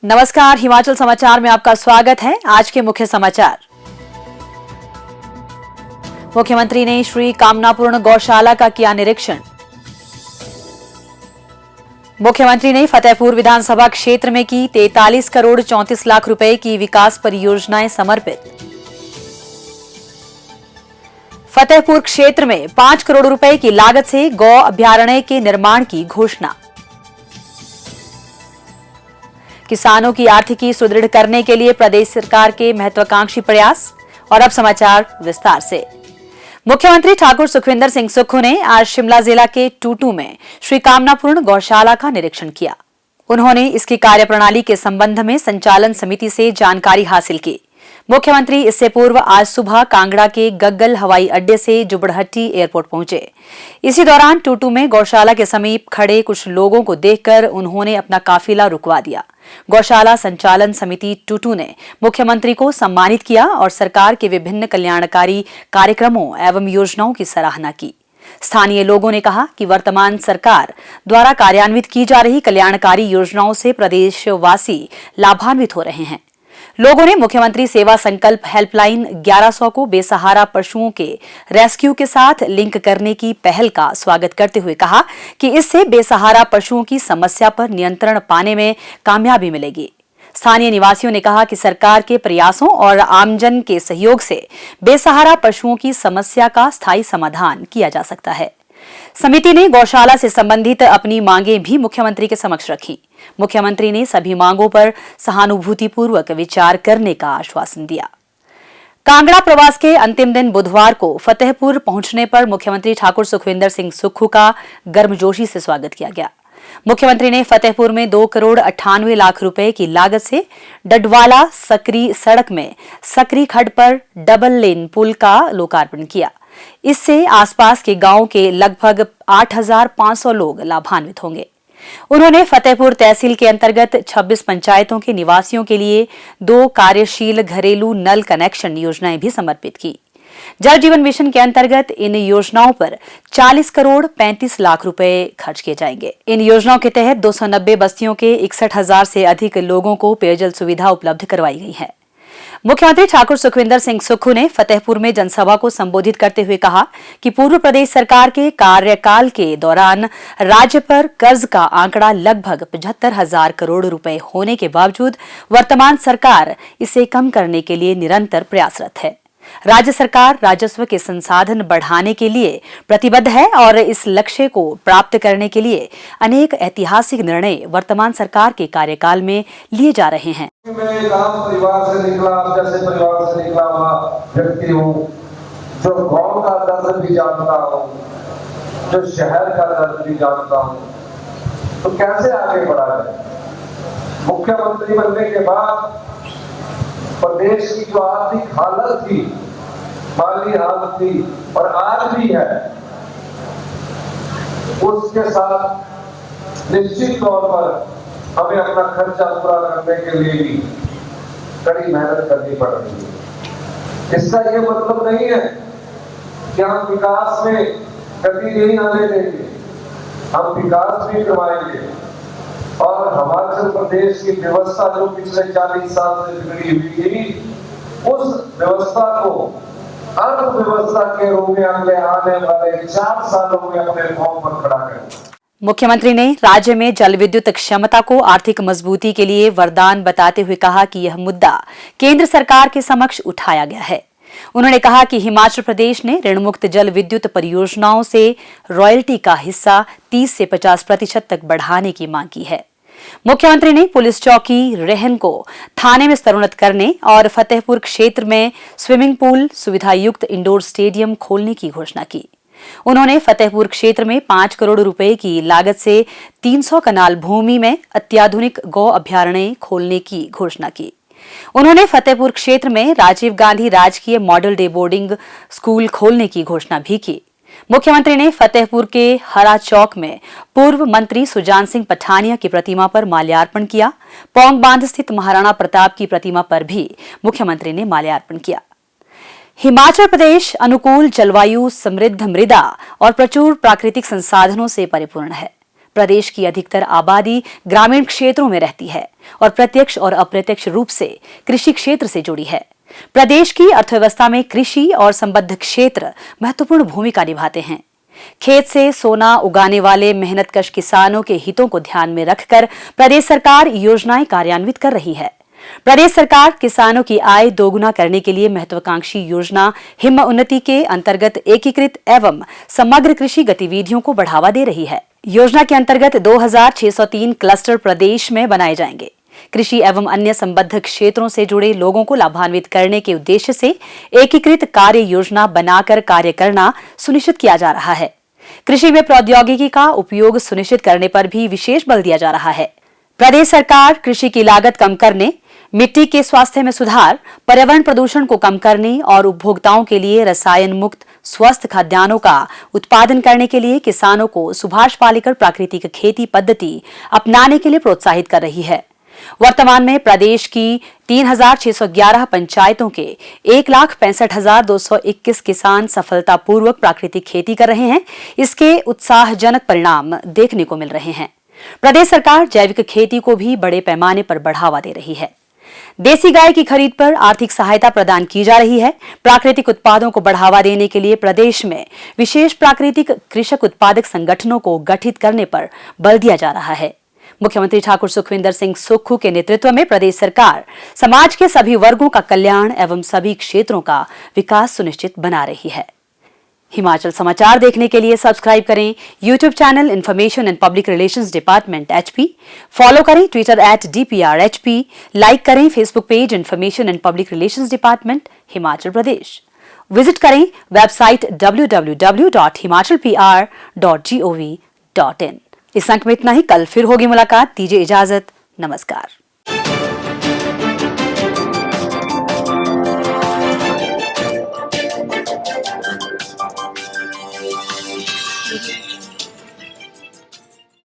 नमस्कार, हिमाचल समाचार में आपका स्वागत है। आज के मुख्य समाचार। मुख्यमंत्री ने श्री कामनापूर्ण गौशाला का किया निरीक्षण। मुख्यमंत्री ने फतेहपुर विधानसभा क्षेत्र में की 43 करोड़ 34 लाख रुपए की विकास परियोजनाएं समर्पित। फतेहपुर क्षेत्र में 5 करोड़ रुपए की लागत से गौ अभयारण्य के निर्माण की घोषणा। किसानों की आर्थिकी सुदृढ़ करने के लिए प्रदेश सरकार के महत्वाकांक्षी प्रयास। और अब समाचार विस्तार से। मुख्यमंत्री ठाकुर सुखविंदर सिंह सुक्खू ने आज शिमला जिला के टूटू में श्री कामनापूर्ण गौशाला का निरीक्षण किया। उन्होंने इसकी कार्यप्रणाली के संबंध में संचालन समिति से जानकारी हासिल की। मुख्यमंत्री इससे पूर्व आज सुबह कांगड़ा के गग्गल हवाई अड्डे से जुबड़हट्टी एयरपोर्ट पहुंचे। इसी दौरान टूटू में गौशाला के समीप खड़े कुछ लोगों को देखकर उन्होंने अपना काफिला रुकवा दिया। गौशाला संचालन समिति टूटू ने मुख्यमंत्री को सम्मानित किया और सरकार के विभिन्न कल्याणकारी कार्यक्रमों एवं योजनाओं की सराहना की। स्थानीय लोगों ने कहा कि वर्तमान सरकार द्वारा कार्यान्वित की जा रही कल्याणकारी योजनाओं से प्रदेशवासी लाभान्वित हो रहे हैं। लोगों ने मुख्यमंत्री सेवा संकल्प हेल्पलाइन 1100 को बेसहारा पशुओं के रेस्क्यू के साथ लिंक करने की पहल का स्वागत करते हुए कहा कि इससे बेसहारा पशुओं की समस्या पर नियंत्रण पाने में कामयाबी मिलेगी। स्थानीय निवासियों ने कहा कि सरकार के प्रयासों और आमजन के सहयोग से बेसहारा पशुओं की समस्या का स्थायी समाधान किया जा सकता है। समिति ने गौशाला से संबंधित अपनी मांगें भी मुख्यमंत्री के समक्ष रखी। मुख्यमंत्री ने सभी मांगों पर सहानुभूतिपूर्वक विचार करने का आश्वासन दिया। कांगड़ा प्रवास के अंतिम दिन बुधवार को फतेहपुर पहुंचने पर मुख्यमंत्री ठाकुर सुखविंदर सिंह सुक्खू का गर्मजोशी से स्वागत किया गया। मुख्यमंत्री ने फतेहपुर में 2 करोड़ 98 लाख रुपए की लागत से डडवाला सकरी सड़क में सकरी खड्ड पर डबल लेन पुल का लोकार्पण किया। इससे आसपास के गांवों के लगभग 8,500 लोग लाभान्वित होंगे। उन्होंने फतेहपुर तहसील के अंतर्गत 26 पंचायतों के निवासियों के लिए 2 कार्यशील घरेलू नल कनेक्शन योजनाएं भी समर्पित की। जल जीवन मिशन के अंतर्गत इन योजनाओं पर 40 करोड़ 35 लाख रुपए खर्च किए जाएंगे। इन योजनाओं के तहत 290 बस्तियों के 61,000 से अधिक लोगों को पेयजल सुविधा उपलब्ध करवाई गई है। मुख्यमंत्री ठाकुर सुखविंदर सिंह सुक्खू ने फतेहपुर में जनसभा को संबोधित करते हुए कहा कि पूर्व प्रदेश सरकार के कार्यकाल के दौरान राज्य पर कर्ज का आंकड़ा लगभग 75,000 करोड़ रुपए होने के बावजूद वर्तमान सरकार इसे कम करने के लिए निरंतर प्रयासरत है। राज्य सरकार राजस्व के संसाधन बढ़ाने के लिए प्रतिबद्ध है और इस लक्ष्य को प्राप्त करने के लिए अनेक ऐतिहासिक निर्णय वर्तमान सरकार के कार्यकाल में लिए जा रहे हैं। मैं एक आम परिवार से निकला, आप जैसे परिवार से निकला हुआ व्यक्ति हूँ, जो गांव का दर्द भी जानता हूँ, जो शहर का दर्द भी जानता हूँ, तो कैसे आगे बढ़ा जाए। मुख्यमंत्री बनने के बाद प्रदेश की जो आर्थिक हालत थी, माली हालत थी और आज भी है, उसके साथ निश्चित तौर पर हमें अपना खर्चा पूरा करने के लिए भी कड़ी मेहनत करनी पड़ रही है। इसका ये मतलब नहीं है कि हम विकास में गति नहीं आने देंगे, हम विकास भी करवाएंगे और हिमाचल प्रदेश की व्यवस्था जो पिछले 40 साल से बिगड़ी हुई थी, उस व्यवस्था को अर्थव्यवस्था के रूप में अगले आने वाले 4 सालों में अपने पांव पर खड़ा करें। मुख्यमंत्री ने राज्य में जल विद्युत क्षमता को आर्थिक मजबूती के लिए वरदान बताते हुए कहा कि यह मुद्दा केंद्र सरकार के समक्ष उठाया गया है। उन्होंने कहा कि हिमाचल प्रदेश ने ऋण मुक्त जल विद्युत परियोजनाओं से रॉयल्टी का हिस्सा 30 से 50% तक बढ़ाने की मांग की है। मुख्यमंत्री ने पुलिस चौकी रेहन को थाने में स्तरोन्नत करने और फतेहपुर क्षेत्र में स्विमिंग पूल, सुविधा युक्त इंडोर स्टेडियम खोलने की घोषणा की। उन्होंने फतेहपुर क्षेत्र में 5 करोड़ रुपए की लागत से 300 कनाल भूमि में अत्याधुनिक गौ अभयारण्य खोलने की घोषणा की। उन्होंने फतेहपुर क्षेत्र में राजीव गांधी राजकीय मॉडल डे बोर्डिंग स्कूल खोलने की घोषणा भी की। मुख्यमंत्री ने फतेहपुर के हरा चौक में पूर्व मंत्री सुजान सिंह पठानिया की प्रतिमा पर माल्यार्पण किया। पौंग बांध स्थित महाराणा प्रताप की प्रतिमा पर भी मुख्यमंत्री ने माल्यार्पण किया। हिमाचल प्रदेश अनुकूल जलवायु, समृद्ध मृदा और प्रचुर प्राकृतिक संसाधनों से परिपूर्ण है। प्रदेश की अधिकतर आबादी ग्रामीण क्षेत्रों में रहती है। और प्रत्यक्ष और अप्रत्यक्ष रूप से कृषि क्षेत्र से जुड़ी है। प्रदेश की अर्थव्यवस्था में कृषि और संबद्ध क्षेत्र महत्वपूर्ण भूमिका निभाते हैं। खेत से सोना उगाने वाले मेहनतकश किसानों के हितों को ध्यान में रखकर प्रदेश सरकार योजनाएं कार्यान्वित कर रही है। प्रदेश सरकार किसानों की आय दोगुना करने के लिए महत्वाकांक्षी योजना हिम उन्नति के अंतर्गत एकीकृत एवं समग्र कृषि गतिविधियों को बढ़ावा दे रही है। योजना के अंतर्गत 2603 क्लस्टर प्रदेश में बनाए जाएंगे। कृषि एवं अन्य संबद्ध क्षेत्रों से जुड़े लोगों को लाभान्वित करने के उद्देश्य से एकीकृत कार्य योजना बनाकर कार्य करना सुनिश्चित किया जा रहा है। कृषि में प्रौद्योगिकी का उपयोग सुनिश्चित करने पर भी विशेष बल दिया जा रहा है। प्रदेश सरकार कृषि की लागत कम करने, मिट्टी के स्वास्थ्य में सुधार, पर्यावरण प्रदूषण को कम करने और उपभोक्ताओं के लिए रसायन मुक्त स्वस्थ खाद्यान्नों का उत्पादन करने के लिए किसानों को सुभाष पालेकर प्राकृतिक खेती पद्धति अपनाने के लिए प्रोत्साहित कर रही है। वर्तमान में प्रदेश की 3611 पंचायतों के 1,65,221 किसान सफलतापूर्वक प्राकृतिक खेती कर रहे हैं। इसके उत्साहजनक परिणाम देखने को मिल रहे हैं। प्रदेश सरकार जैविक खेती को भी बड़े पैमाने पर बढ़ावा दे रही है। देसी गाय की खरीद पर आर्थिक सहायता प्रदान की जा रही है। प्राकृतिक उत्पादों को बढ़ावा देने के लिए प्रदेश में विशेष प्राकृतिक कृषक उत्पादक संगठनों को गठित करने पर बल दिया जा रहा है। मुख्यमंत्री ठाकुर सुखविंदर सिंह सुक्खू के नेतृत्व में प्रदेश सरकार समाज के सभी वर्गों का कल्याण एवं सभी क्षेत्रों का विकास सुनिश्चित बना रही है। हिमाचल समाचार देखने के लिए सब्सक्राइब करें YouTube channel information and public relations department HP, follow करें ट्विटर @DPRHP, लाइक करें Facebook page information and public relations department Himachal Pradesh, visit करें वेबसाइट www.himachalpr.gov.in। इस अंक में इतना ही। कल फिर होगी मुलाकात। दीजिए इजाजत। नमस्कार।